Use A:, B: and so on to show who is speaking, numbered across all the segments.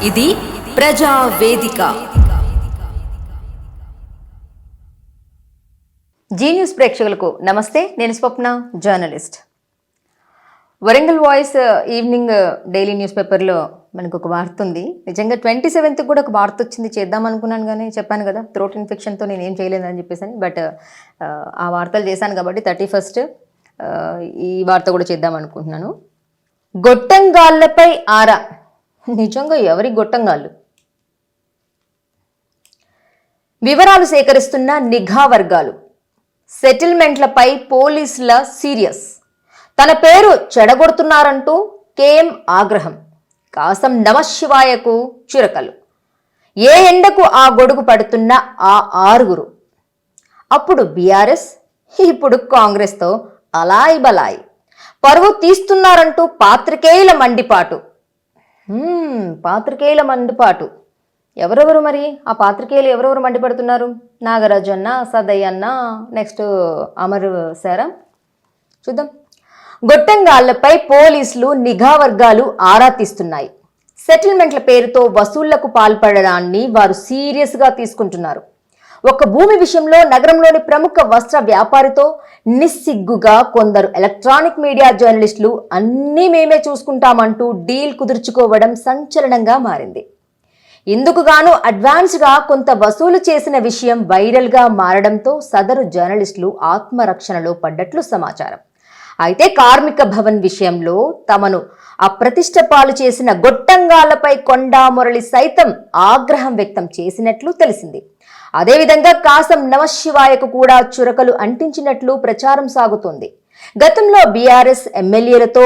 A: ఇది ప్రజా వేదిక.
B: జీ న్యూస్ ప్రేక్షకులకు నమస్తే. నేను Swapna, journalist. Warangal voice evening daily news పేపర్లో మనకు ఒక వార్త ఉంది. నిజంగా 27th కూడా ఒక వార్త వచ్చింది, చేద్దాం అనుకున్నాను కానీ చెప్పాను కదా థ్రోట్ ఇన్ఫెక్షన్తో నేను ఏం చేయలేదని చెప్పేసి. బట్ ఆ వార్తలు చేశాను కాబట్టి 31st ఈ వార్త కూడా చేద్దాం అనుకుంటున్నాను. గొట్టంగాళ్లపై ఆరా. నిజంగా ఎవరి గొట్టంగాళ్ళు? వివరాలు సేకరిస్తున్న నిఘా వర్గాలు. సెటిల్మెంట్లపై పోలీసుల సీరియస్. తన పేరు చెడగొడుతున్నారంటూ కేఎం ఆగ్రహం. కాసం నమశివాయకు చురకలు. ఏ ఎండకు ఆ గొడుగు పడుతున్న ఆ ఆరుగురు. అప్పుడు బీఆర్ఎస్, ఇప్పుడు కాంగ్రెస్తో అలాయి బలాయి. పరువు తీస్తున్నారంటూ పాత్రికేయుల మండిపాటు. పాత్రికేయుల మండిపాటు. ఎవరెవరు మరి ఆ పాత్రికేయులు? ఎవరెవరు మండిపడుతున్నారు? నాగరాజు అన్న, సదయ్య అన్న, నెక్స్ట్ అమర్ సారా. చూద్దాం. గొట్టంగాళ్లపై పోలీసులు నిఘా వర్గాలు ఆరా తీస్తున్నాయి. సెటిల్మెంట్ల పేరుతో వసూళ్లకు పాల్పడడాన్ని వారు సీరియస్గా తీసుకుంటున్నారు. ఒక భూమి విషయంలో నగరంలోని ప్రముఖ వస్త్ర వ్యాపారితో నిస్సిగ్గుగా కొందరు ఎలక్ట్రానిక్ మీడియా జర్నలిస్టులు అన్నీ మేమే చూసుకుంటామంటూ డీల్ కుదుర్చుకోవడం సంచలనంగా మారింది. ఇందుకు గాను అడ్వాన్స్గా కొంత వసూలు చేసిన విషయం వైరల్గా మారడంతో సదరు జర్నలిస్టులు ఆత్మరక్షణలో పడ్డట్లు సమాచారం. అయితే కార్మిక భవన్ విషయంలో తమను అప్రతిష్ట పాలు చేసిన గొట్టంగాళ్లపై కొండా మురళి సైతం ఆగ్రహం వ్యక్తం చేసినట్లు తెలిసింది. అదేవిధంగా కాసం నమశివాయకు కూడా చురకలు అంటించినట్లు ప్రచారం సాగుతోంది. గతంలో బీఆర్ఎస్ ఎమ్మెల్యేలతో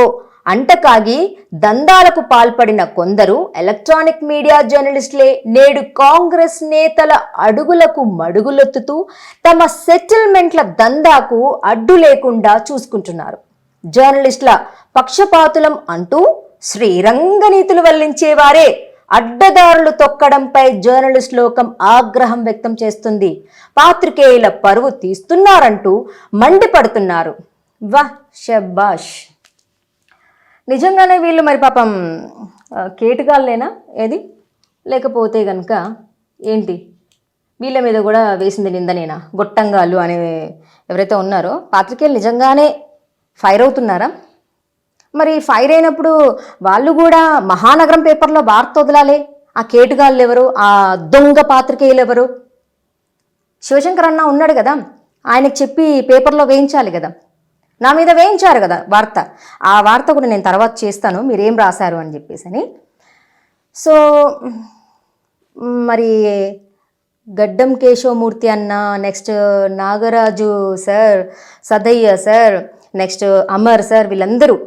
B: అంటకాగి దందాలకు పాల్పడిన కొందరు ఎలక్ట్రానిక్ మీడియా జర్నలిస్టులే నేడు కాంగ్రెస్ నేతల అడుగులకు మడుగులొత్తుతూ తమ సెటిల్మెంట్ల దందాకు అడ్డు లేకుండా చూసుకుంటున్నారు. జర్నలిస్టుల పక్షపాతులం అంటూ శ్రీరంగనీతులు వల్లించేవారే అడ్డదారులు తొక్కడంపై జర్నలిస్ట్ లోకం ఆగ్రహం వ్యక్తం చేస్తుంది. పాత్రికేయుల పరువు తీస్తున్నారంటూ మండిపడుతున్నారు. వాహ్, షబాష్. నిజంగానే వీళ్ళు మరి పాపం కేటుగాళ్ళేనా ఏది, లేకపోతే కనుక ఏంటి? వీళ్ళ మీద కూడా వేసింది నిందనేనా? గొట్టంగాళ్ళు అనే ఎవరైతే ఉన్నారో పాత్రికేయులు నిజంగానే ఫైర్ అవుతున్నారా? మరి ఫైర్ అయినప్పుడు వాళ్ళు కూడా మహానగరం పేపర్లో వార్త వదలాలి. ఆ కేటుగాళ్ళు ఎవరు? ఆ దొంగ పాత్రికేయులు ఎవరు? శివశంకర్ అన్న ఉన్నాడు కదా, ఆయనకు చెప్పి పేపర్లో వేయించాలి కదా. నా మీద వేయించారు కదా వార్త. ఆ వార్త కూడా నేను తర్వాత చేస్తాను, మీరేం రాశారు అని చెప్పేసి. సో మరి గడ్డం కేశవమూర్తి అన్న, next Nagaraju sir, Sadayya sir, next Amar sir, వీళ్ళందరూ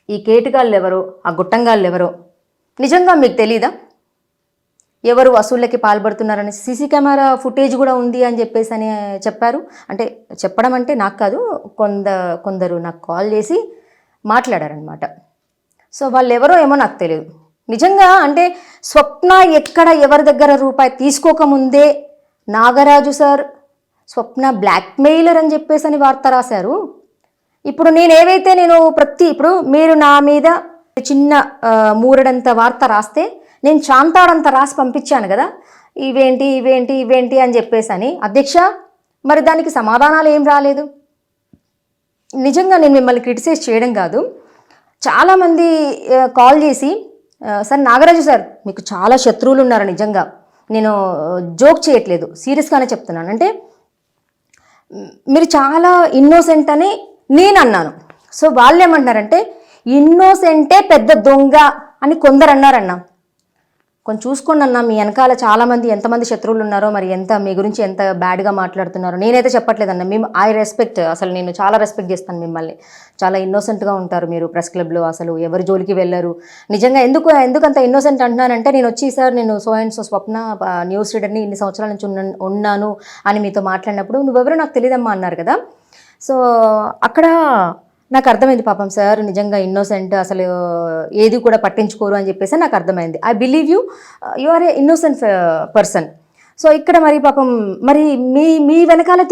B: ఈ కేటుగాళ్ళు ఎవరో, ఆ గుట్టంగాళ్ళు ఎవరో నిజంగా మీకు తెలీదా? ఎవరు వసూళ్ళకి పాల్పడుతున్నారని సీసీ కెమెరా ఫుటేజ్ కూడా ఉంది అని చెప్పేసి అని చెప్పారు. అంటే చెప్పడం అంటే నాకు కాదు, కొందరు నాకు కాల్ చేసి మాట్లాడారనమాట. సో వాళ్ళు ఎవరో ఏమో నాకు తెలియదు. నిజంగా అంటే స్వప్న ఎక్కడ ఎవరి దగ్గర రూపాయి తీసుకోకముందే నాగరాజు సార్ స్వప్న బ్లాక్మెయిలర్ అని చెప్పేసి అని వార్త రాశారు. ఇప్పుడు ఇప్పుడు మీరు నా మీద చిన్న మూరడంత వార్త రాస్తే నేను చాంతాడంత రాసి పంపించాను కదా, ఇవేంటి అని చెప్పేసి అని. అధ్యక్ష, మరి దానికి సమాధానాలు ఏం రాలేదు. నిజంగా నేను మిమ్మల్ని క్రిటిసైజ్ చేయడం కాదు, చాలామంది కాల్ చేసి సార్ నాగరాజు సార్ మీకు చాలా శత్రువులు ఉన్నారు. నిజంగా నేను జోక్ చేయట్లేదు, సీరియస్గానే చెప్తున్నాను. అంటే మీరు చాలా ఇన్నోసెంట్ అని నేను అన్నాను. సో వాళ్ళు ఏమంటున్నారంటే ఇన్నోసెంటే పెద్ద దొంగ అని కొందరు అన్నారన్న. కొంచెం చూసుకోండి అన్న, మీ వెనకాల చాలామంది ఎంతమంది శత్రువులు ఉన్నారో, మరి మీ గురించి ఎంత బ్యాడ్గా మాట్లాడుతున్నారో. నేనైతే చెప్పట్లేదన్న, మేము అసలు నేను చాలా రెస్పెక్ట్ చేస్తాను మిమ్మల్ని. చాలా ఇన్నోసెంట్గా ఉంటారు మీరు ప్రెస్ క్లబ్లో, అసలు ఎవరి జోలికి వెళ్ళరు. నిజంగా ఎందుకంత ఇన్నోసెంట్ అంటున్నానంటే, నేను వచ్చి సార్ నేను so and so Swapna news రీడర్ని ఇన్ని సంవత్సరాల నుంచి ఉన్నాను అని మీతో మాట్లాడినప్పుడు నువ్వెవరో నాకు తెలియదమ్మా అన్నారు కదా. సో అక్కడ నాకు అర్థమైంది, పాపం సార్ నిజంగా ఇన్నోసెంట్, అసలు ఏది కూడా పట్టించుకోరు అని చెప్పేసి నాకు అర్థమైంది. I believe you are a innocent person. So ఇక్కడ మరి పాపం మరి మీ వెనకాల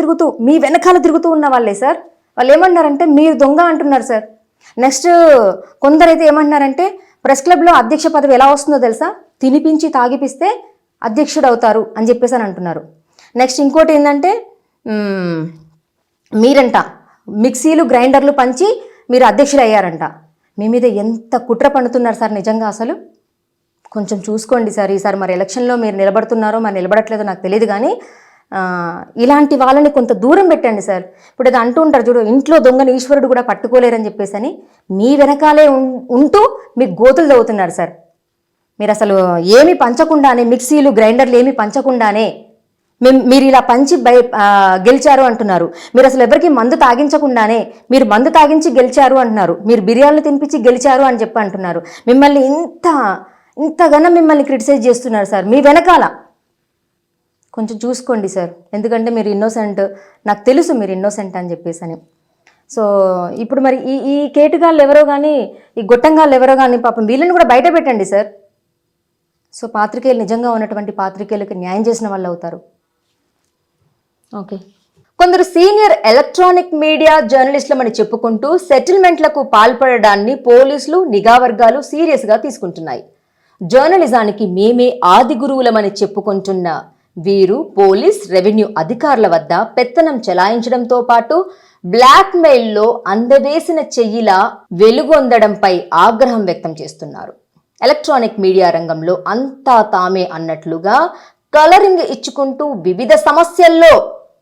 B: తిరుగుతూ ఉన్న వాళ్ళే సార్. వాళ్ళు ఏమన్నారంటే మీరు దొంగ అంటున్నారు సార్. నెక్స్ట్ కొందరైతే ఏమంటున్నారంటే ప్రెస్ క్లబ్లో అధ్యక్ష పదవి ఎలా వస్తుందో తెలుసా? తినిపించి తాగిపిస్తే అధ్యక్షుడు అవుతారు అని చెప్పేసి అని అంటున్నారు. నెక్స్ట్ ఇంకోటి ఏంటంటే మీరంట మిక్సీలు గ్రైండర్లు పంచి మీరు అధ్యక్షుడు అయ్యారంట. మీ మీద ఎంత కుట్ర పన్నుతున్నారు సార్ నిజంగా. అసలు కొంచెం చూసుకోండి సార్. ఈసారి మరి ఎలక్షన్లో మీరు నిలబడుతున్నారో మరి నిలబడట్లేదో నాకు తెలియదు, కానీ ఇలాంటి వాళ్ళని కొంత దూరం పెట్టండి సార్. ఇప్పుడు అది అంటూ ఉంటారు చూడు, ఇంట్లో దొంగని ఈశ్వరుడు కూడా పట్టుకోలేరని చెప్పేసి అని. మీ వెనకాలే ఉంటూ మీకు గోతులు తవ్వుతున్నారు సార్. మీరు అసలు ఏమి పంచకుండానే, మిక్సీలు గ్రైండర్లు ఏమి పంచకుండానే మీరు ఇలా పంచి గెలిచారు అంటున్నారు. మీరు అసలు ఎవరికి మందు తాగించకుండానే మీరు మందు తాగించి గెలిచారు అంటున్నారు. మీరు బిర్యానీలు తినిపించి గెలిచారు అని చెప్పి అంటున్నారు. మిమ్మల్ని ఇంతగానో మిమ్మల్ని క్రిటిసైజ్ చేస్తున్నారు సార్. మీ వెనకాల కొంచెం చూసుకోండి సార్. ఎందుకంటే మీరు ఇన్నోసెంట్, నాకు తెలుసు మీరు ఇన్నోసెంట్ అని చెప్పేసి అని. సో ఇప్పుడు మరి ఈ కేటుగాళ్ళు ఎవరో కానీ, ఈ గొట్టంగాళ్ళు ఎవరో కానీ పాపం వీళ్ళని కూడా బయట పెట్టండి సార్. సో పాత్రికేయులు నిజంగా ఉన్నటువంటి పాత్రికేయులకు న్యాయం చేసిన వాళ్ళు అవుతారు. ఓకే, కొందరు సీనియర్ ఎలక్ట్రానిక్ మీడియా జర్నలిస్టులమని చెప్పుకుంటూ సెటిల్మెంట్లకు పాల్పడడాన్ని పోలీసులు, నిఘా వర్గాలు సీరియస్గా తీసుకుంటున్నాయి. జర్నలిజానికి మేమే ఆది గురువులమని చెప్పుకుంటున్న వీరు పోలీస్, రెవెన్యూ అధికారుల వద్ద పెత్తనం చెలాయించడంతో పాటు బ్లాక్మెయిల్లో అందవేసిన చెయ్యిలా వెలుగొందడంపై ఆగ్రహం వ్యక్తం చేస్తున్నారు. ఎలక్ట్రానిక్ మీడియా రంగంలో అంతా తామే అన్నట్లుగా కలరింగ్ ఇచ్చుకుంటూ వివిధ సమస్యల్లో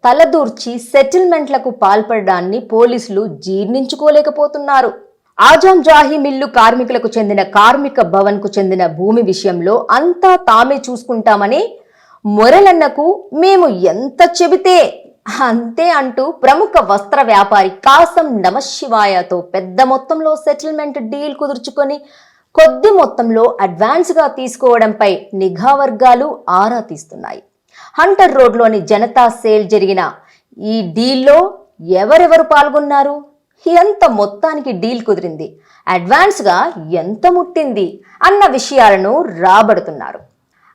B: తలదూర్చి సెటిల్మెంట్లకు పాల్పడడాన్ని పోలీసులు జీర్ణించుకోలేకపోతున్నారు. ఆజాం జాహీ మిల్లు కార్మికులకు చెందిన కార్మిక భవన్ కు చెందిన భూమి విషయంలో అంతా తామే చూసుకుంటామని మొరలన్నకు మేము ఎంత చెబితే అంతే అంటూ ప్రముఖ వస్త్ర వ్యాపారి కాసం నమశివాయతో పెద్ద మొత్తంలో సెటిల్మెంట్ డీల్ కుదుర్చుకొని కొద్ది మొత్తంలో అడ్వాన్స్గా తీసుకోవడంపై నిఘా వర్గాలు ఆరా తీస్తున్నాయి. హంటర్ రోడ్లోని జనతా సేల్ జరిగిన ఈ డీల్లో ఎవరెవరు పాల్గొన్నారు, ఎంత మొత్తానికి డీల్ కుదిరింది, అడ్వాన్స్గా ఎంత ముట్టింది అన్న విషయాలను రాబడుతున్నారు.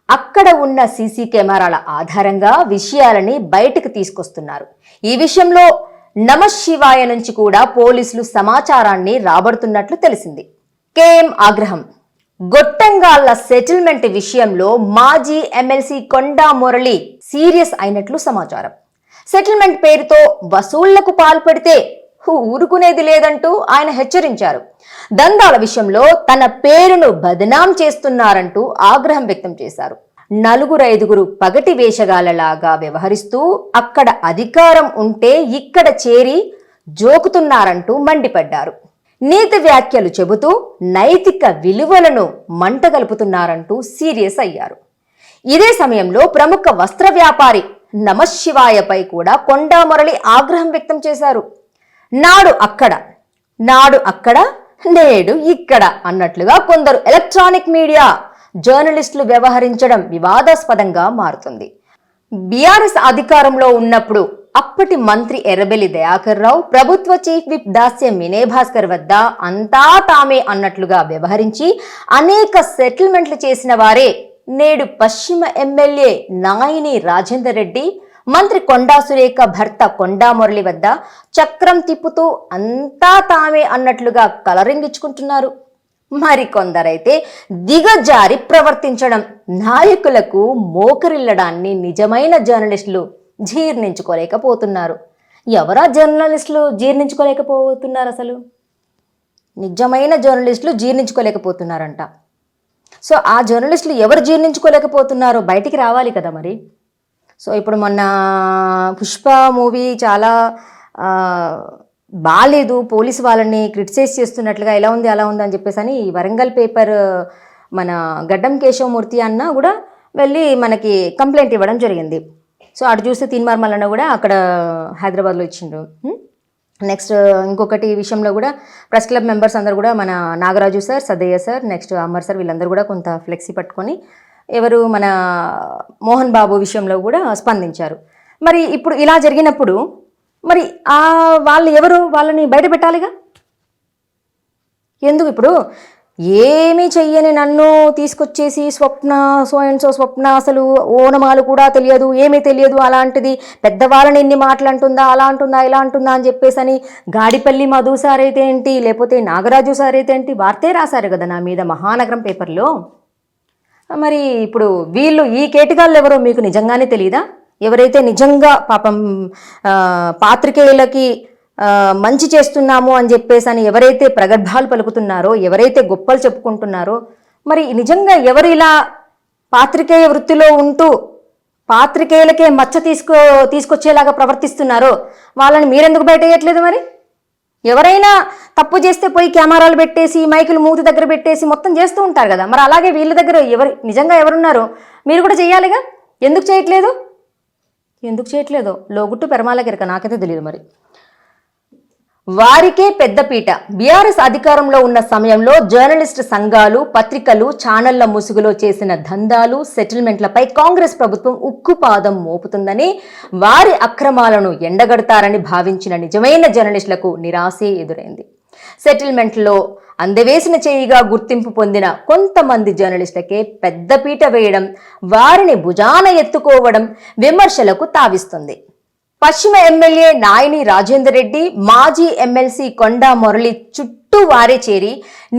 B: అక్కడ ఉన్న సీసీ కెమెరాల ఆధారంగా విషయాలని బయటకు తీసుకొస్తున్నారు. ఈ విషయంలో నమశివాయ నుంచి కూడా పోలీసులు సమాచారాన్ని రాబడుతున్నట్లు తెలిసింది. కేఎం ఆగ్రహం. గొట్టంగాళ్ల సెటిల్మెంట్ విషయంలో మాజీ ఎమ్మెల్సీ కొండా మురళి సీరియస్ అయినట్లు సమాచారం. సెటిల్మెంట్ పేరుతో వసూళ్లకు పాల్పడితే ఊరుకునేది లేదంటూ ఆయన హెచ్చరించారు. దందాల విషయంలో తన పేరును బదనాం చేస్తున్నారంటూ ఆగ్రహం వ్యక్తం చేశారు. 4-5 పగటి వేషగాళ్లలాగా వ్యవహరిస్తూ అక్కడ అధికారం ఉంటే ఇక్కడ చేరి జోకుతున్నారంటూ మండిపడ్డారు. నీతి వ్యాఖ్యలు చెబుతూ నైతిక విలువలను మంటగలుపుతున్నారంటూ సీరియస్ అయ్యారు. ఇదే సమయంలో ప్రముఖ వస్త్ర వ్యాపారి నమశివాయపై కూడా కొండా మురళి ఆగ్రహం వ్యక్తం చేశారు. నాడు అక్కడ నేడు ఇక్కడ అన్నట్లుగా కొందరు ఎలక్ట్రానిక్ మీడియా జర్నలిస్టులు వ్యవహరించడం వివాదాస్పదంగా మారుతుంది. బీఆర్ఎస్ అధికారంలో ఉన్నప్పుడు అప్పటి మంత్రి ఎర్రబెల్లి దయాకర్ రావు, ప్రభుత్వ చీఫ్ విప్ దాస్యం వినయ్ భాస్కర్ వద్ద అంతా తామే అన్నట్లుగా వ్యవహరించి అనేక సెటిల్మెంట్లు చేసిన వారే నేడు పశ్చిమ ఎమ్మెల్యే నాయిని రాజేందర్ రెడ్డి, మంత్రి కొండా సురేఖ భర్త కొండా మురళి వద్ద చక్రం తిప్పుతూ అంతా తామే అన్నట్లుగా కలరింగ్ ఇచ్చుకుంటున్నారు. మరికొందరైతే దిగజారి ప్రవర్తించడం, నాయకులకు మోకరిల్లడాన్ని నిజమైన జర్నలిస్టులు జీర్ణించుకోలేకపోతున్నారు. ఎవరా జర్నలిస్టులు జీర్ణించుకోలేకపోతున్నారు? అసలు నిజమైన జర్నలిస్టులు జీర్ణించుకోలేకపోతున్నారంట. సో ఆ జర్నలిస్టులు ఎవరు జీర్ణించుకోలేకపోతున్నారో బయటికి రావాలి కదా మరి. సో ఇప్పుడు మొన్న పుష్ప మూవీ చాలా బాగాలేదు, పోలీసు వాళ్ళని క్రిటిసైజ్ చేస్తున్నట్లుగా ఎలా ఉంది అలా ఉంది అని చెప్పేసి అని వరంగల్ పేపర్ మన గడ్డం కేశవమూర్తి అన్న కూడా వెళ్ళి మనకి కంప్లైంట్ ఇవ్వడం జరిగింది. సో అటు చూస్తే తీన్మార్మల్ అన్న కూడా అక్కడ హైదరాబాద్లో ఇచ్చిండ్రు. నెక్స్ట్ ఇంకొకటి విషయంలో కూడా ప్రెస్ క్లబ్ మెంబర్స్ అందరూ కూడా మన Nagaraju sir, Sadayya sir, next Amar sir వీళ్ళందరూ కూడా కొంత ఫ్లెక్సీ పట్టుకొని ఎవరు మన మోహన్ బాబు విషయంలో కూడా స్పందించారు. మరి ఇప్పుడు ఇలా జరిగినప్పుడు మరి వాళ్ళు ఎవరు, వాళ్ళని బయట పెట్టాలిగా. ఎందుకు ఇప్పుడు ఏమీ చెయ్యని నన్ను తీసుకొచ్చేసి స్వప్న సో అండ్ సో స్వప్న అసలు ఓనమాలు కూడా తెలియదు, ఏమీ తెలియదు, అలాంటిది పెద్దవాళ్ళని ఎన్ని మాటలు అంటుందా, అలా అంటుందా, ఇలా అంటుందా అని చెప్పేసి అని గాడిపల్లి మధు సార్ అయితే ఏంటి, లేకపోతే నాగరాజు సార్ అయితే ఏంటి, వార్తే రాశారు కదా నా మీద మహానగరం పేపర్లో. మరి ఇప్పుడు వీళ్ళు ఈ కేటగాళ్ళు ఎవరో మీకు నిజంగానే తెలియదా? ఎవరైతే నిజంగా పాపం పాత్రికేయులకి మంచి చేస్తున్నాము అని చెప్పేసి అని ఎవరైతే ప్రగల్భాలు పలుకుతున్నారో, ఎవరైతే గొప్పలు చెప్పుకుంటున్నారో, మరి నిజంగా ఎవరు ఇలా పాత్రికేయ వృత్తిలో ఉంటూ పాత్రికేయులకే మచ్చ తీసుకొచ్చేలాగా ప్రవర్తిస్తున్నారో వాళ్ళని మీరెందుకు బయట వేయట్లేదు? మరి ఎవరైనా తప్పు చేస్తే పోయి కెమెరాలు పెట్టేసి మైకులు మూతి దగ్గర పెట్టేసి మొత్తం చేస్తూ ఉంటారు కదా, మరి అలాగే వీళ్ళ దగ్గర నిజంగా ఎవరున్నారో మీరు కూడా చెయ్యాలిగా. ఎందుకు చేయట్లేదో లోగుట్టు పెరమాలగిరక నాకైతే తెలియదు. మరి వారికే పెద్దపీట. బీఆర్ఎస్ అధికారంలో ఉన్న సమయంలో జర్నలిస్ట్ సంఘాలు, పత్రికలు, ఛానళ్ల ముసుగులో చేసిన దందాలు, సెటిల్మెంట్లపై కాంగ్రెస్ ప్రభుత్వం ఉక్కుపాదం మోపుతుందని, వారి అక్రమాలను ఎండగడతారని భావించిన నిజమైన జర్నలిస్టులకు నిరాశే ఎదురైంది. సెటిల్మెంట్లో అందవేసిన చేయిగా గుర్తింపు పొందిన కొంతమంది జర్నలిస్టులకే పెద్దపీట వేయడం, వారిని భుజాన ఎత్తుకోవడం విమర్శలకు తావిస్తుంది. పశ్చిమ ఎమ్మెల్యే నాయని రాజేందర్ రెడ్డి, మాజీ ఎమ్మెల్సీ కొండా మురళి చుట్టూ వారే చేరి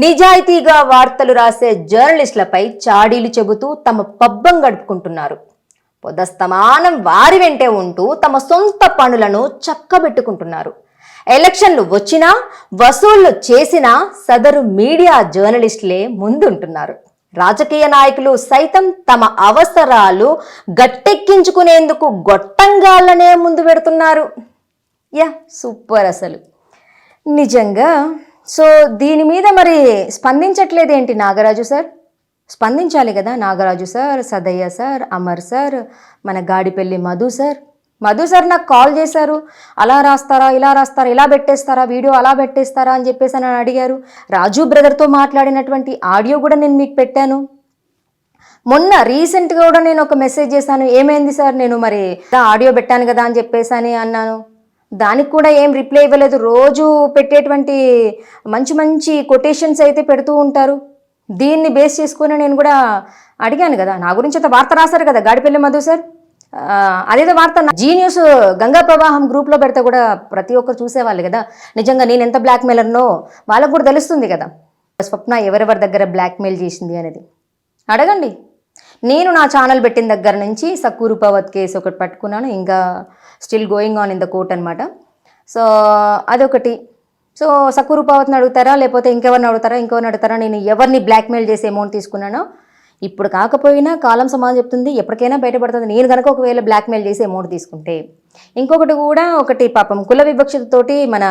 B: నిజాయితీగా వార్తలు రాసే జర్నలిస్టులపై చాడీలు చెబుతూ తమ పబ్బం గడుపుకుంటున్నారు. పొదస్తమానం వారి వెంటే ఉంటూ తమ సొంత పనులను చక్కబెట్టుకుంటున్నారు. ఎలక్షన్లు వచ్చినా, వసూళ్లు చేసినా సదరు మీడియా జర్నలిస్టులే ముందుంటున్నారు. రాజకీయ నాయకులు సైతం తమ అవసరాలు గట్టెక్కించుకునేందుకు గొట్టంగాళ్ళనే ముందు పెడుతున్నారు. సూపర్ అసలు నిజంగా. సో దీని మీద మరి స్పందించట్లేదేంటి నాగరాజు సార్? స్పందించాలి కదా Nagaraju sir, Sadayya sir, Amar sir, మన గాడిపల్లి మధు సార్ నాకు కాల్ చేశారు. అలా రాస్తారా, ఇలా రాస్తారా, ఇలా పెట్టేస్తారా, వీడియో అలా పెట్టేస్తారా అని చెప్పేసి అని అడిగారు. రాజు బ్రదర్తో మాట్లాడినటువంటి ఆడియో కూడా నేను మీకు పెట్టాను. మొన్న రీసెంట్గా కూడా నేను ఒక మెసేజ్ చేశాను, ఏమైంది సార్, నేను మరి ఆడియో పెట్టాను కదా అని చెప్పేసి అని అన్నాను. దానికి కూడా ఏం రిప్లై ఇవ్వలేదు. రోజు పెట్టేటువంటి మంచి మంచి కొటేషన్స్ అయితే పెడుతూ ఉంటారు. దీన్ని బేస్ చేసుకుని నేను కూడా అడిగాను కదా, నా గురించి అంత వార్త రాశారు కదా గాడిపల్లి మధు సార్. అదేదో వార్త జీ న్యూస్ గంగా ప్రవాహం గ్రూప్లో పెడితే కూడా ప్రతి ఒక్కరు చూసేవాళ్ళు కదా. నిజంగా నేను ఎంత బ్లాక్మెయిలర్నో వాళ్ళకు కూడా తెలుస్తుంది కదా. స్వప్న ఎవరెవరి దగ్గర బ్లాక్మెయిల్ చేసింది అనేది అడగండి. నేను నా ఛానల్ పెట్టిన దగ్గర నుంచి సక్కూరు పవత్ కేసు ఒకటి పట్టుకున్నాను, ఇంకా still going on in the court అనమాట. సో అదొకటి. సో సక్కూరు పవత్ని అడుగుతారా, లేకపోతే ఇంకెవరిని అడుగుతారా, నేను ఎవరిని బ్లాక్మెయిల్ చేసి అమౌంట్ తీసుకున్నానో ఇప్పుడు కాకపోయినా కాలం సమాజం చెప్తుంది, ఎప్పటికైనా బయటపడుతుంది. నేను కనుక ఒకవేళ బ్లాక్మెయిల్ చేసి అమౌంట్ తీసుకుంటే. ఇంకొకటి కూడా పాపం కుల వివక్షతతోటి మన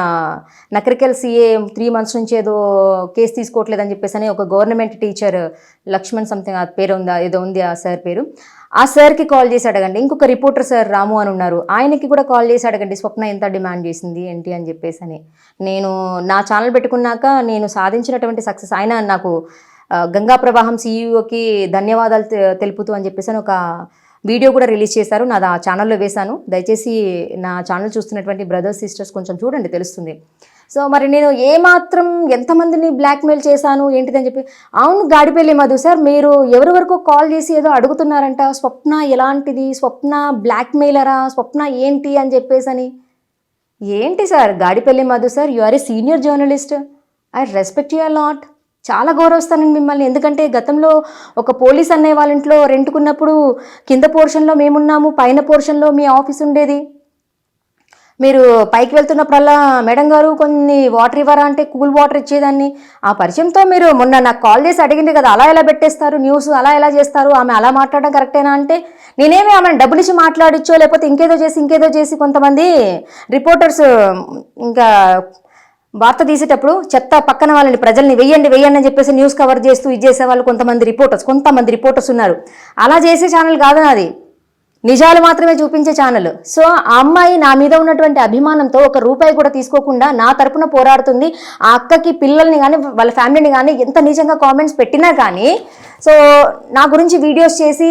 B: నకరికల్ CA 3 months నుంచి ఏదో కేసు తీసుకోవట్లేదని చెప్పేసి అని ఒక గవర్నమెంట్ టీచర్ లక్ష్మణ్ సంథింగ్ ఆ పేరు ఉందా ఏదో ఉంది ఆ సార్ పేరు, ఆ సార్కి కాల్ చేసి అడగండి. ఇంకొక రిపోర్టర్ సార్ రాము అని ఉన్నారు, ఆయనకి కూడా కాల్ చేసి అడగండి స్వప్న ఎంత డిమాండ్ చేసింది ఏంటి అని చెప్పేసి అని. నేను నా ఛానల్ పెట్టుకున్నాక నేను సాధించినటువంటి సక్సెస్, ఆయన నాకు గంగా ప్రవాహం CEOకి ధన్యవాదాలు తెలుపుతూ అని చెప్పేసి ఒక వీడియో కూడా రిలీజ్ చేశారు. నాది ఆ ఛానల్లో వేశాను. దయచేసి నా ఛానల్ చూస్తున్నటువంటి బ్రదర్స్ సిస్టర్స్ కొంచెం చూడండి, తెలుస్తుంది. సో మరి నేను ఏమాత్రం ఎంతమందిని బ్లాక్మెయిల్ చేశాను ఏంటిదని చెప్పి. అవును గాడిపల్లి మధు సార్, మీరు ఎవరి వరకు కాల్ చేసి ఏదో అడుగుతున్నారంట, స్వప్న ఎలాంటిది, స్వప్న బ్లాక్మెయిలరా, స్వప్న ఏంటి అని చెప్పేసి అని. ఏంటి sir Gadipalli Madhu sir, you are a senior journalist, I respect you a lot. చాలా గౌరవిస్తానండి మిమ్మల్ని. ఎందుకంటే గతంలో ఒక పోలీస్ అన్నయ్య వాళ్ళ ఇంట్లో రెంట్కున్నప్పుడు కింద పోర్షన్లో మేమున్నాము, పైన పోర్షన్లో మీ ఆఫీస్ ఉండేది. మీరు పైకి వెళ్తున్నప్పుడల్లా మేడం గారు కొన్ని వాటర్ ఇవ్వరా అంటే కూల్ వాటర్ ఇచ్చేదాన్ని. ఆ పరిచయంతో మీరు మొన్న నాకు కాల్ చేసి అడిగింది కదా, అలా ఎలా పెట్టేస్తారు న్యూస్, అలా ఎలా చేస్తారు, ఆమె అలా మాట్లాడడం కరెక్టేనా అంటే, నేనేమి ఆమెను డబ్బులు ఇచ్చి మాట్లాడిచ్చో లేకపోతే ఇంకేదో చేసి కొంతమంది రిపోర్టర్స్ ఇంకా వార్త తీసేటప్పుడు చెత్త పక్కన వాళ్ళని ప్రజల్ని వెయ్యండి అని చెప్పేసి న్యూస్ కవర్ చేస్తూ ఇది చేసే వాళ్ళు కొంతమంది రిపోర్టర్స్ ఉన్నారు. అలా చేసే ఛానల్ కాదు నాది, నిజాలు మాత్రమే చూపించే ఛానల్. సో ఆ అమ్మాయి నా మీద ఉన్నటువంటి అభిమానంతో ఒక రూపాయి కూడా తీసుకోకుండా నా తరపున పోరాడుతుంది. ఆ అక్కకి పిల్లల్ని కానీ వాళ్ళ ఫ్యామిలీని కానీ ఎంత నిజంగా కామెంట్స్ పెట్టినా కానీ, సో నా గురించి వీడియోస్ చేసి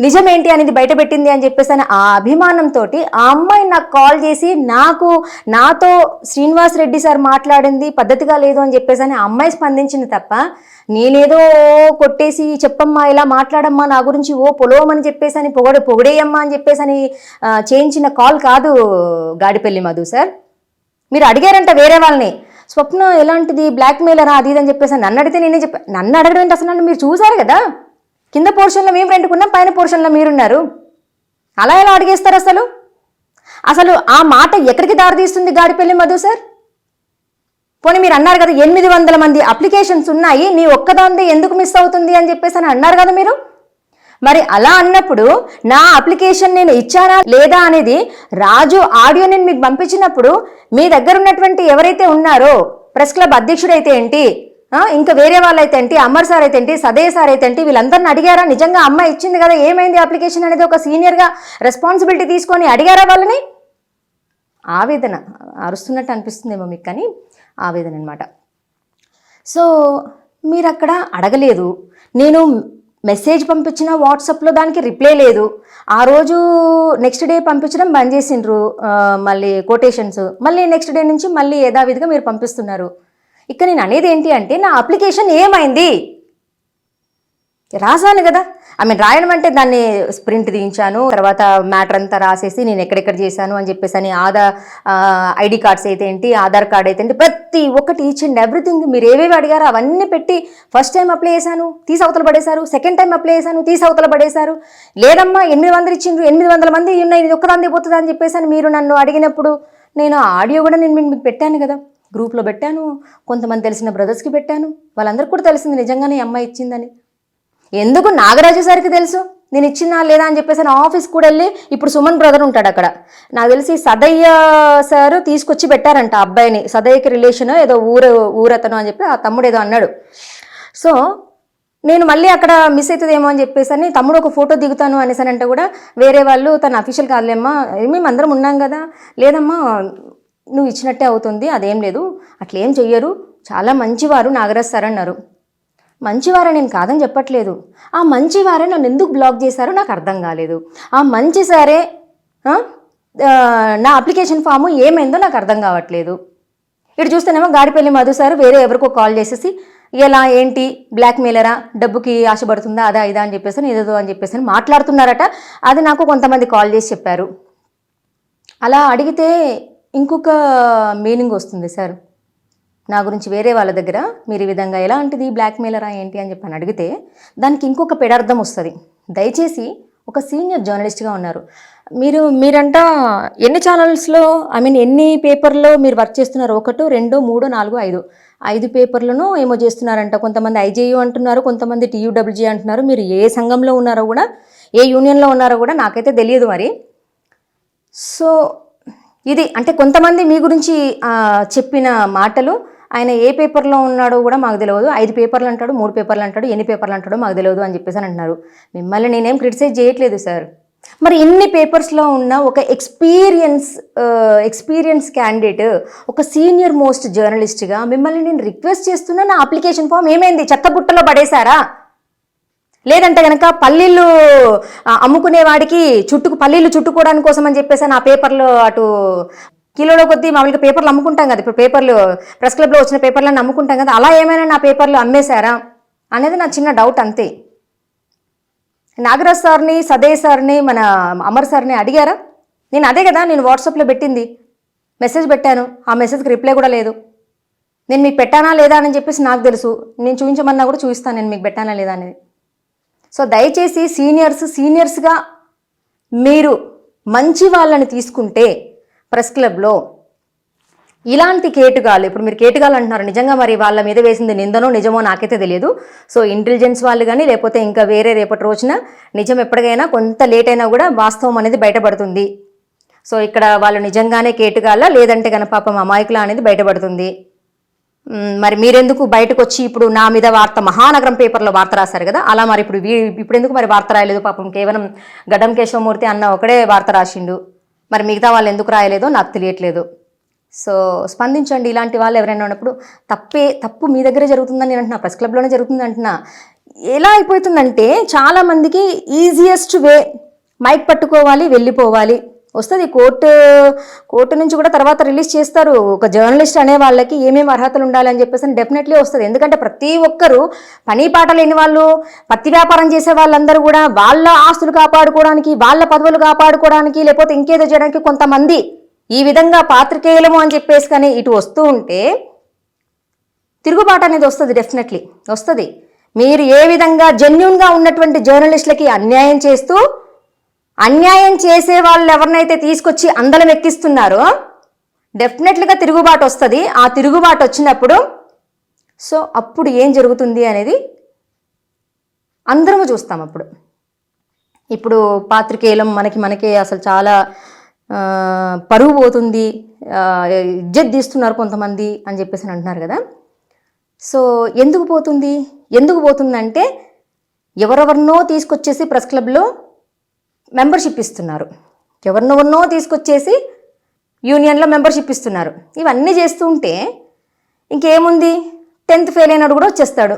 B: నిజమేంటి అనేది బయటపెట్టింది అని చెప్పేసి అని ఆ అభిమానంతో ఆ అమ్మాయి నాకు కాల్ చేసి నాతో శ్రీనివాస్ రెడ్డి సార్ మాట్లాడింది పద్ధతిగా లేదు అని చెప్పేసి అని ఆ అమ్మాయి స్పందించింది తప్ప నేనేదో కొట్టేసి చెప్పమ్మా ఇలా మాట్లాడమ్మా నా గురించి పొలవమని చెప్పేసి అని పొగిడేయమ్మా అని చెప్పేసి అని చేయించిన కాల్ కాదు గాడిపల్లి మధు సార్. మీరు అడిగారంట వేరే వాళ్ళని, స్వప్న ఎలాంటిది బ్లాక్మెయిలరా అది ఇది అని చెప్పేసి నన్ను అడిగితే నేనే చెప్పాను. నన్ను అడగడం ఏంటి అసలు? నన్ను మీరు చూసారు కదా, కింద పోర్షన్లో మేము రెండుకున్నాం, పైన పోర్షన్లో మీరున్నారు. అలా ఎలా అడిగేస్తారు అసలు? అసలు ఆ మాట ఎక్కడికి దారితీస్తుంది గాడిపల్లి మధు సార్? పోనీ మీరు అన్నారు కదా 800 మంది అప్లికేషన్స్ ఉన్నాయి, నీ ఒక్కదాందే ఎందుకు మిస్ అవుతుంది అని చెప్పేసి అని అన్నారు కదా మీరు. మరి అలా అన్నప్పుడు నా అప్లికేషన్ నేను ఇచ్చానా లేదా అనేది రాజు ఆడియో నేను మీకు పంపించినప్పుడు మీ దగ్గర ఉన్నటువంటి ఎవరైతే ఉన్నారో ప్రెస్ క్లబ్ అధ్యక్షుడు అయితే ఏంటి, ఇంకా వేరే వాళ్ళు అయితే ఏంటి, అమర్ సార్ అయితే ఏంటి, సదయ్ సార్ అయితే ఏంటి, వీళ్ళందరిని అడిగారా నిజంగా అమ్మాయి ఇచ్చింది కదా ఏమైంది అప్లికేషన్ అనేది ఒక సీనియర్గా రెస్పాన్సిబిలిటీ తీసుకొని అడిగారా వాళ్ళని? ఆవేదన అరుస్తున్నట్టు అనిపిస్తుందేమో మీకు, కానీ ఆవేదన అనమాట. సో మీరు అక్కడ అడగలేదు, నేను మెసేజ్ పంపించిన వాట్సాప్లో దానికి రిప్లై లేదు. ఆ రోజు నెక్స్ట్ డే పంపించడం బంద్ చేసిండ్రు, మళ్ళీ కొటేషన్స్ మళ్ళీ నెక్స్ట్ డే నుంచి మళ్ళీ యథావిధిగా మీరు పంపిస్తున్నారు. ఇక నేను అనేది ఏంటి అంటే నా అప్లికేషన్ ఏమైంది? రాసాను కదా, రాయడం అంటే దాన్ని ప్రింట్ తీయించాను, తర్వాత మ్యాటర్ అంతా రాసేసి నేను ఎక్కడెక్కడ చేశాను అని చెప్పేసి అని ఐడి కార్డ్స్ అయితే ఏంటి, ఆధార్ కార్డ్ అయితే ఏంటి, ప్రతి ఒక్కటి ఈచ్ అండ్ ఎవ్రీథింగ్ మీరు ఏవేవి అడిగారో అవన్నీ పెట్టి ఫస్ట్ టైం అప్లై చేశాను తీసి అవతల పడేశారు, సెకండ్ టైం అప్లై చేశాను తీసి అవతల పడేశారు. లేదమ్మా 800 ఇచ్చిండ్రు, 800 మంది ఉన్నాయి, ఇది ఒక్కదాంది పోతుంది అని చెప్పేసి అని మీరు నన్ను అడిగినప్పుడు నేను ఆడియో కూడా నేను మీకు పెట్టాను కదా, గ్రూప్లో పెట్టాను, కొంతమంది తెలిసిన బ్రదర్స్కి పెట్టాను, వాళ్ళందరికీ కూడా తెలిసింది నిజంగానే అమ్మాయి ఇచ్చిందని. ఎందుకు నాగరాజు సార్కి తెలుసు నేను ఇచ్చినా లేదా అని చెప్పేసి ఆఫీస్ కూడా వెళ్ళి, ఇప్పుడు సుమన్ బ్రదర్ ఉంటాడు అక్కడ, నాకు తెలిసి సదయ్య సార్ తీసుకొచ్చి పెట్టారంట అబ్బాయిని, సదయ్యకి రిలేషన్ ఏదో ఊరతను అని చెప్పి ఆ తమ్ముడు ఏదో అన్నాడు. సో నేను మళ్ళీ అక్కడ మిస్ అవుతుందేమో అని చెప్పేసి అని తమ్ముడు ఒక ఫోటో దిగుతాను అనేసి అంటే కూడా వేరే వాళ్ళు తన అఫీషియల్ కాదులేమ్మా మేము అందరం ఉన్నాం కదా, లేదమ్మా నువ్వు ఇచ్చినట్టే అవుతుంది, అదేం లేదు, అట్లేం చెయ్యరు, చాలా మంచివారు నాగరాజ్ సార్ అన్నారు. మంచివారే నేను కాదని చెప్పట్లేదు, ఆ మంచివారే నన్ను ఎందుకు బ్లాక్ చేశారో నాకు అర్థం కాలేదు. ఆ మంచి సారే నా అప్లికేషన్ ఫాము ఏమైందో నాకు అర్థం కావట్లేదు. ఇటు చూస్తేనేమో గాడిపల్లి మధు సార్ వేరే ఎవరికో కాల్ చేసేసి ఎలా ఏంటి బ్లాక్మెయిలరా, డబ్బుకి ఆశపడుతుందా, అదా ఇదా అని చెప్పేసి ఏదో అని చెప్పేసి మాట్లాడుతున్నారట. అది నాకు కొంతమంది కాల్ చేసి చెప్పారు. అలా అడిగితే ఇంకొక మీనింగ్ వస్తుంది సార్ నా గురించి వేరే వాళ్ళ దగ్గర, మీరు ఈ విధంగా ఎలాంటిది బ్లాక్మెయిలరా ఏంటి అని చెప్పని అడిగితే దానికి ఇంకొక పెడార్థం వస్తుంది. దయచేసి ఒక సీనియర్ జర్నలిస్ట్గా ఉన్నారు మీరంట ఎన్ని ఛానల్స్లో ఎన్ని పేపర్లో మీరు వర్క్ చేస్తున్నారు? 1 2 3 4 5 పేపర్లను ఏమో చేస్తున్నారంట. కొంతమంది ఐజేయు అంటున్నారు, కొంతమంది TUWG అంటున్నారు. మీరు ఏ సంఘంలో ఉన్నారో కూడా, ఏ యూనియన్లో ఉన్నారో కూడా నాకైతే తెలియదు మరి. సో ఇది అంటే కొంతమంది మీ గురించి చెప్పిన మాటలు, ఆయన ఏ పేపర్లో ఉన్నాడో కూడా మాకు తెలియదు, 5 పేపర్లు అంటాడు, 3 పేపర్లు అంటాడు, ఎన్ని పేపర్లు అంటాడో మాకు తెలియదు అని చెప్పేసి అంటున్నారు. మిమ్మల్ని నేనేం క్రిటిసైజ్ చేయట్లేదు సార్. మరి ఇన్ని పేపర్స్లో ఉన్న ఒక ఎక్స్పీరియన్స్ క్యాండిడేట్, ఒక సీనియర్ మోస్ట్ జర్నలిస్ట్గా మిమ్మల్ని నేను రిక్వెస్ట్ చేస్తున్నా, నా అప్లికేషన్ ఫామ్ ఏమైంది? చెత్తబుట్టలో పడేశారా? లేదంటే కనుక పల్లీలు అమ్ముకునేవాడికి పల్లీలు చుట్టుకోవడానికి కోసం అని చెప్పేసి ఆ పేపర్లో అటు కిలోలో కొద్దీ మామూలుగా పేపర్లు అమ్ముకుంటాం కదా, ఇప్పుడు పేపర్లు ప్రెస్ క్లబ్లో వచ్చిన పేపర్లను అమ్ముకుంటాం కదా, అలా ఏమైనా నా పేపర్లు అమ్మేశారా అనేది నా చిన్న డౌట్ అంతే. నాగరాజ్ సార్ని, సదయ్ సార్ని, మన అమర్ సార్ని అడిగారా? నేను అదే కదా నేను వాట్సాప్లో పెట్టింది, మెసేజ్ పెట్టాను, ఆ మెసేజ్కి రిప్లై కూడా లేదు. నేను మీకు పెట్టానా లేదా అని చెప్పేసి నాకు తెలుసు, నేను చూపించమన్నా కూడా చూపిస్తాను నేను మీకు పెట్టానా లేదా అనేది. సో దయచేసి సీనియర్స్గా మీరు మంచి వాళ్ళని తీసుకుంటే ప్రెస్ క్లబ్లో ఇలాంటి కేటుగాళ్ళు, ఇప్పుడు మీరు కేటుగాళ్ళు అంటున్నారు, నిజంగా మరి వాళ్ళ మీద వేసింది నిందనో నిజమో నాకైతే తెలియదు. సో ఇంటెలిజెన్స్ వాళ్ళు కానీ లేకపోతే ఇంకా వేరే రేపటి రోజున నిజం ఎప్పటికైనా కొంత లేట్ అయినా కూడా వాస్తవం అనేది బయటపడుతుంది. సో ఇక్కడ వాళ్ళు నిజంగానే కేటుగాళ్ళ లేదంటే కనుక పాపం అమాయకుల అనేది బయటపడుతుంది. మరి మీరెందుకు బయటకు వచ్చి ఇప్పుడు నా మీద వార్త మహానగరం పేపర్లో వార్త రాశారు కదా, అలా మరి ఇప్పుడు ఎందుకు మరి వార్త రాయలేదు? పాపం కేవలం గడ్డం కేశవమూర్తి అన్న ఒకడే వార్త రాసిండు, మరి మిగతా వాళ్ళు ఎందుకు రాయలేదో నాకు తెలియట్లేదు. సో స్పందించండి. ఇలాంటి వాళ్ళు ఎవరైనా ఉన్నప్పుడు తప్పు మీ దగ్గరే జరుగుతుందని నేను అంటున్నా, ప్రెస్ క్లబ్లోనే జరుగుతుంది అంటున్నా. ఎలా అయిపోతుందంటే చాలామందికి ఈజియెస్ట్ వే మైక్ పట్టుకోవాలి, వెళ్ళిపోవాలి. వస్తుంది కోర్టు నుంచి కూడా తర్వాత రిలీజ్ చేస్తారు. ఒక జర్నలిస్ట్ అనే వాళ్ళకి ఏమేమి అర్హతలు ఉండాలని చెప్పేసి డెఫినెట్లీ వస్తుంది. ఎందుకంటే ప్రతి ఒక్కరు పని పాట లేని వాళ్ళు, పత్తి వ్యాపారం చేసే వాళ్ళందరూ కూడా వాళ్ళ ఆస్తులు కాపాడుకోవడానికి, వాళ్ళ పదవులు కాపాడుకోవడానికి, లేకపోతే ఇంకేదో చేయడానికి కొంతమంది ఈ విధంగా పాత్రికేయులము అని చెప్పేసి కానీ ఇటు వస్తూ ఉంటే తిరుగుబాటు అనేది వస్తుంది, డెఫినెట్లీ వస్తుంది. మీరు ఏ విధంగా జెన్యూన్గా ఉన్నటువంటి జర్నలిస్టులకి అన్యాయం చేస్తూ అన్యాయం చేసే వాళ్ళు ఎవరినైతే తీసుకొచ్చి అందలం ఎక్కిస్తున్నారో డెఫినెట్లీగా తిరుగుబాటు వస్తుంది. ఆ తిరుగుబాటు వచ్చినప్పుడు సో అప్పుడు ఏం జరుగుతుంది అనేది అందరము చూస్తాం. ఇప్పుడు పాత్రికేయులం మనకే అసలు చాలా పరువు పోతుంది, ఇజ్జత్ తీస్తున్నారు కొంతమంది అని చెప్పేసి అంటున్నారు కదా. సో ఎందుకు పోతుందంటే ఎవరెవరినో తీసుకొచ్చేసి ప్రెస్ క్లబ్లో మెంబర్షిప్ ఇస్తున్నారు, ఎవరినెవరినో తీసుకొచ్చేసి యూనియన్లో మెంబర్షిప్ ఇస్తున్నారు. ఇవన్నీ చేస్తూ ఉంటే ఇంకేముంది, 10th ఫెయిల్ అయినాడు కూడా వచ్చేస్తాడు.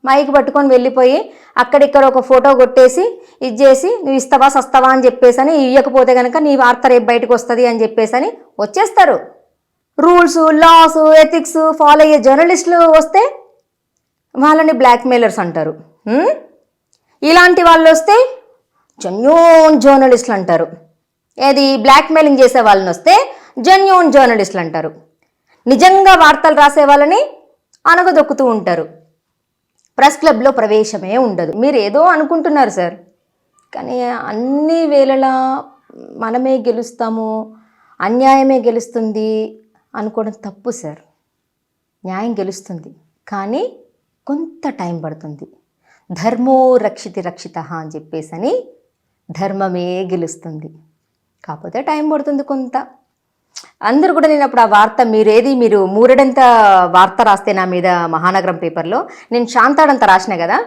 B: మైక్ పట్టుకొని వెళ్ళిపోయి అక్కడిక్కడ ఒక ఫోటో కొట్టేసి ఇచ్చేసి నువ్వు ఇస్తావా సస్తావా అని చెప్పేసి అని, ఇవ్వకపోతే కనుక నీ వార్త రేపు బయటకు వస్తుంది అని చెప్పేసి అని వచ్చేస్తారు. రూల్స్, లాస్, ఎథిక్స్ ఫాలో అయ్యే జర్నలిస్టులు వస్తే వాళ్ళని బ్లాక్మెయిలర్స్ అంటారు. ఇలాంటి వాళ్ళు వస్తే జెన్యూన్ జర్నలిస్టులు అంటారు. ఏది బ్లాక్మెయిలింగ్ చేసే వాళ్ళని వస్తే జెన్యూన్ జర్నలిస్టులు అంటారు. నిజంగా వార్తలు రాసే వాళ్ళని అనగదొక్కుతూ ఉంటారు. ప్రెస్ క్లబ్లో ప్రవేశమే ఉండదు. మీరు ఏదో అనుకుంటున్నారు సార్, కానీ అన్ని వేళలా మనమే గెలుస్తాము, అన్యాయమే గెలుస్తుంది అనుకోవడం తప్పు సార్. న్యాయం గెలుస్తుంది, కానీ కొంత టైం పడుతుంది. ధర్మో రక్షితి రక్షిత అని చెప్పేసి అని ధర్మమే గెలుస్తుంది, కాకపోతే టైం పడుతుంది కొంత. అందరూ కూడా నేను అప్పుడు ఆ వార్త మీరు మూరెడంత వార్త రాస్తే నా మీద మహానగరం పేపర్లో నేను శాంతాడంత రాసిన కదా,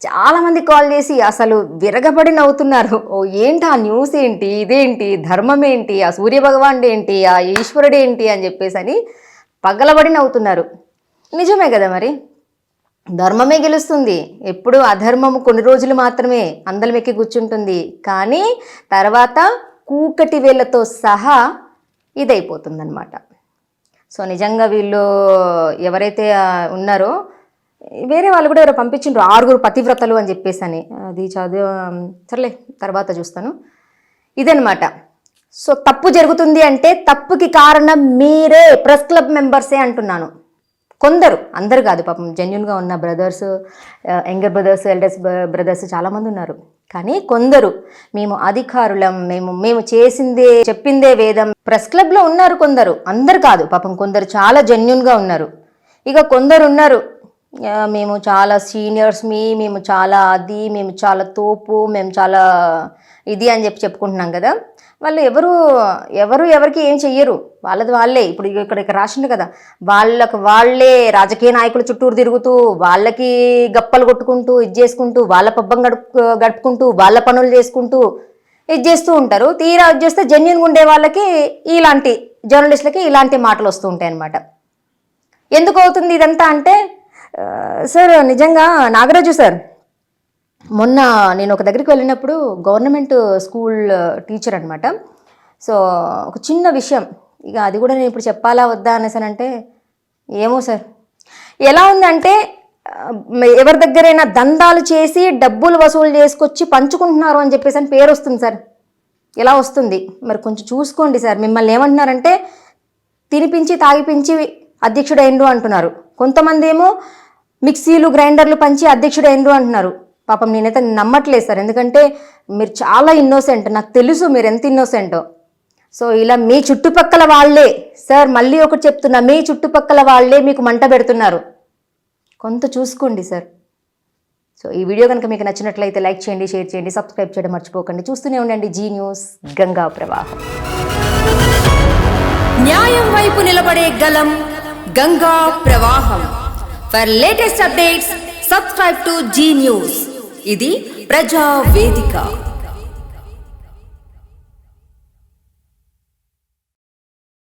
B: చాలామంది కాల్ చేసి అసలు విరగబడి నవ్వుతున్నారు. ఏంటి ఆ న్యూస్ ఏంటి, ఇదేంటి, ధర్మం ఏంటి, ఆ సూర్యభగవానుడు ఏంటి, ఆ ఈశ్వరుడు ఏంటి అని చెప్పేసి అని పగలబడి నవ్వుతున్నారు. నిజమే కదా, మరి ధర్మమే గెలుస్తుంది. ఎప్పుడు అధర్మము కొన్ని రోజులు మాత్రమే అందలం ఎక్కి కూర్చుంటుంది, కానీ తర్వాత కూకటి వేళ్ళతో సహా ఇదైపోతుందన్నమాట. సో నిజంగా వీళ్ళు ఎవరైతే ఉన్నారో వేరే వాళ్ళు కూడా ఎవరో పంపించిండ్రు 6 పతివ్రతలు అని చెప్పేసి అని, అది చదువు సర్లే తర్వాత చూస్తాను. ఇదనమాట. సో తప్పు జరుగుతుంది అంటే తప్పుకి కారణం మీరే, ప్రెస్ క్లబ్ మెంబర్సే అంటున్నాను. కొందరు, అందరు కాదు, పాపం జెన్యున్గా ఉన్న brothers, younger brothers, elders brothers చాలామంది ఉన్నారు. కానీ కొందరు మేము అధికారులం, మేము చేసిందే చెప్పిందే వేదం, ప్రెస్ క్లబ్లో ఉన్నారు కొందరు, అందరు కాదు పాపం, కొందరు చాలా జెన్యున్గా ఉన్నారు. ఇక కొందరు ఉన్నారు మేము చాలా సీనియర్స్, మేము చాలా అది, మేము చాలా తోపు, మేము చాలా ఇది అని చెప్పుకుంటున్నాం కదా. వాళ్ళు ఎవరికి ఏం చెయ్యరు, వాళ్ళది వాళ్ళే. ఇప్పుడు ఇక్కడ రాసిండు కదా, వాళ్ళే రాజకీయ నాయకుల చుట్టూరు తిరుగుతూ, వాళ్ళకి గప్పలు కొట్టుకుంటూ, ఇది చేసుకుంటూ, వాళ్ళ పబ్బం గడుపుకుంటూ, వాళ్ళ పనులు చేసుకుంటూ ఇది చేస్తూ ఉంటారు. తీరా వచ్చేస్తే జెన్యున్గా ఉండే వాళ్ళకి ఇలాంటి జర్నలిస్టులకి ఇలాంటి మాటలు వస్తూ ఉంటాయి అన్నమాట. ఎందుకు అవుతుంది ఇదంతా అంటే సార్, నిజంగా నాగరాజు సార్, మొన్న నేను ఒక దగ్గరికి వెళ్ళినప్పుడు గవర్నమెంట్ స్కూల్ టీచర్ అనమాట. సో ఒక చిన్న విషయం, ఇక అది కూడా నేను ఇప్పుడు చెప్పాలా వద్దా అనేసానంటే ఏమో సార్, ఎలా ఉందంటే ఎవరి దగ్గరైనా దందాలు చేసి డబ్బులు వసూలు చేసుకొచ్చి పంచుకుంటున్నారు అని చెప్పేసి అని పేరు వస్తుంది సార్. ఎలా వస్తుంది మరి కొంచెం చూసుకోండి సార్. మిమ్మల్ని ఏమంటున్నారంటే తినిపించి తాగిపించి అధ్యక్షుడైండు అంటున్నారు. కొంతమంది ఏమో మిక్సీలు గ్రైండర్లు పంచి అధ్యక్షుడైండు అంటున్నారు. పాపం నేనైతే నమ్మట్లేదు సార్, ఎందుకంటే మీరు చాలా ఇన్నోసెంట్, నాకు తెలుసు మీరు ఎంత ఇన్నోసెంటో. సో ఇలా మీ చుట్టుపక్కల వాళ్ళే సార్, మళ్ళీ ఒకటి చెప్తున్నా, మీ చుట్టుపక్కల వాళ్ళే మీకు మంట పెడుతున్నారు, కొంత చూసుకోండి సార్. సో ఈ వీడియో కనుక మీకు నచ్చినట్లయితే లైక్ చేయండి, షేర్ చేయండి, సబ్స్క్రైబ్ చేయడం మర్చిపోకండి. చూస్తూనే ఉండండి జీ న్యూస్, గంగా ప్రవాహం.
A: న్యాయం వైపు నిలబడే గలం, గంగా ప్రవాహం. For latest updates subscribe to Zee News. ఇది ప్రజా వేదిక.